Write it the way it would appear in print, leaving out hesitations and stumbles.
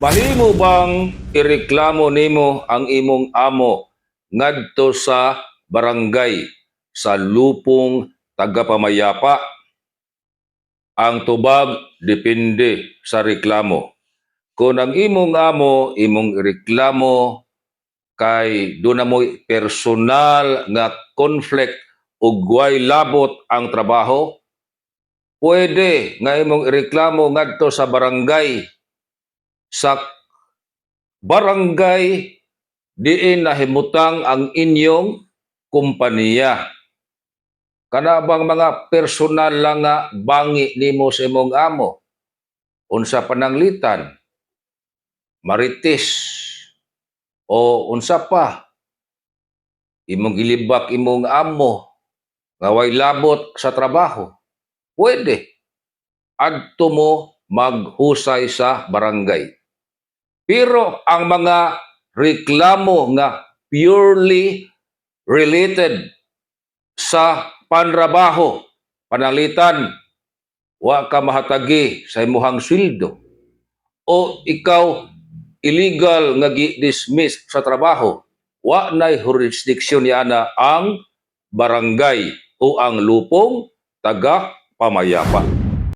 Mahimo bang ireklamo nimo ang imong amo ngadto sa barangay sa lupong tagapamayapa? Ang tubag depende sa reklamo. Kung ang imong amo imong ireklamo kay doon na mo'y personal nga conflict ug way labot ang trabaho, pwede nga imong ireklamo ngadto sa barangay diin nahimutang ang inyong kumpanya. Kana bang mga personal lang nga bangi nimo sa imong amo? Unsa pananglitan? Marites? O unsa pa? Imong gilibak imong amo nga way labot sa trabaho? Pwede. Adto mo maghusay sa barangay. Pero ang mga reklamo nga purely related sa panrabaho, panalitan, wa ka mahatagi sa imuhang sweldo, o ikaw illegal nga gi-dismiss sa trabaho, wa nay jurisdiksyon niana ang barangay o ang lupong taga pamayapa.